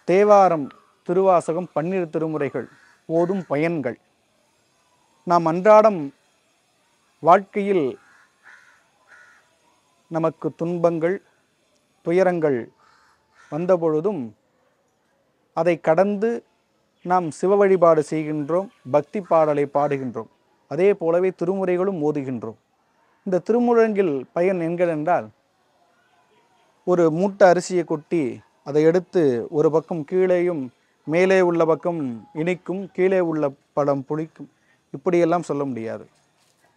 தேவாரம், திருவாசகம், 12 திருமுறைகள் ஓதும் பயன்கள். நாம் அன்றாடம் வாழ்க்கையில் நமக்கு துன்பங்கள், துயரங்கள் வந்தபொழுதும் அதை கடந்து நாம் சிவ வழிபாடு செய்கின்றோம், பக்தி பாடலை பாடுகின்றோம். அதே போலவே திருமுறைகளும் ஓதுகின்றோம். இந்த திருமுறைகள் பயன் என்கிறால், ஒரு மூட்டை அரிசியை கொட்டி அதை எடுத்து ஒரு பக்கம் கீழேயும் மேலே உள்ள பக்கம் இனிக்கும், கீழே உள்ள படம் புளிக்கும், இப்படியெல்லாம் சொல்ல முடியாது.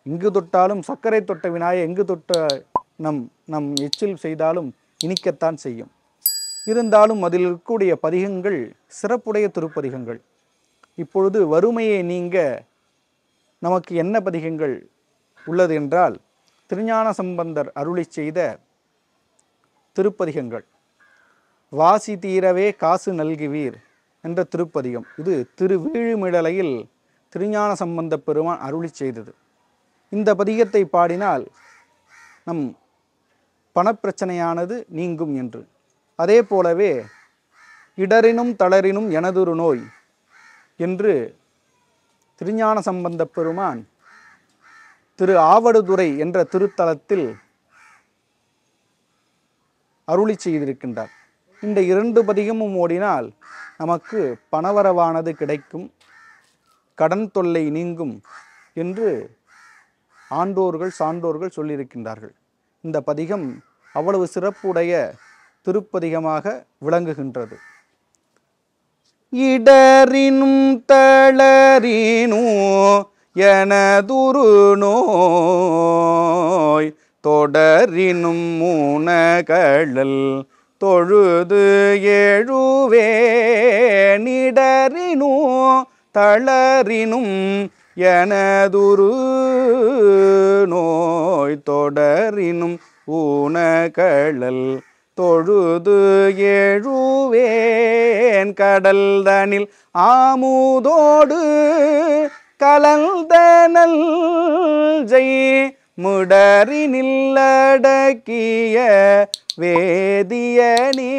எங்கு தொட்டாலும் சர்க்கரை தொட்ட வினாயை எங்கு தொட்ட நம் எச்சில் செய்தாலும் இனிக்கத்தான் செய்யும். இருந்தாலும் அதில் இருக்கக்கூடிய பதிகங்கள் சிறப்புடைய திருப்பதிகங்கள். இப்பொழுது வறுமையை நீங்க நமக்கு என்ன பதிகங்கள் உள்ளது என்றால், திருஞான சம்பந்தர் அருளி செய்த திருப்பதிகங்கள். வாசி தீரவே காசு நல்குவீர் என்ற திருப்பதிகம். இது திருவீழுமிழலையில் திருஞான சம்பந்த பெருமான் அருளி செய்தது. இந்த பதிகத்தை பாடினால் நம் பணப்பிரச்சனையானது நீங்கும் என்று. அதே போலவே இடரினும் தளரினும் எனதொரு நோய் என்று திருஞான சம்பந்த பெருமான் திரு ஆவடுதுறை என்ற திருத்தலத்தில் அருளி செய்திருக்கின்றார். இந்த 2 பதிகமும் ஓடினால் நமக்கு பணவரவானது கிடைக்கும், கடன் தொல்லை நீங்கும் என்று ஆண்டோர்கள் சான்றோர்கள் சொல்லியிருக்கின்றார்கள். இந்த பதிகம் அவ்வளவு சிறப்புடைய திருப்பதிகமாக விளங்குகின்றது. இடரினும் தளரினோ எனதுரு நோய், தொடரினும் மூனகழல் தொழுது எழுவேன், இடரினோ தளரினும் எனதுரு நோய், தொடரினும் ஊனகழல் தொழுது எழுவேன், கடல் தனில் ஆமுதோடு கலந்தனல் ஜெய் முடரினில் அடக்கிய வேதியனே,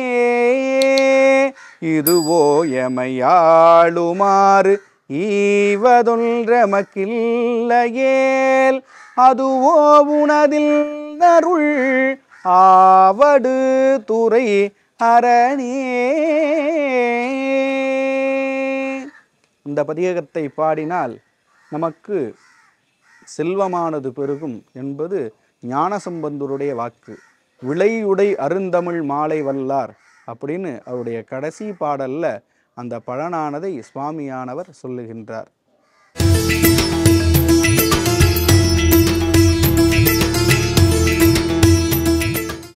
இதுவோ எமையாளுமாறு ஈவதொன்றமக்கில்லையேல், அதுவோ உனதில் நருள் ஆவடு துறை அரணே. இந்த பதிகத்தை பாடினால் நமக்கு செல்வமானது பெருகும் என்பது ஞானசம்பந்தருடைய வாக்கு. விளையுடை அருந்தமிழ் மாலை வல்லார் அப்படின்னு அவருடைய கடைசி பாடல்ல அந்த பலனானதை சுவாமியானவர் சொல்லுகின்றார்.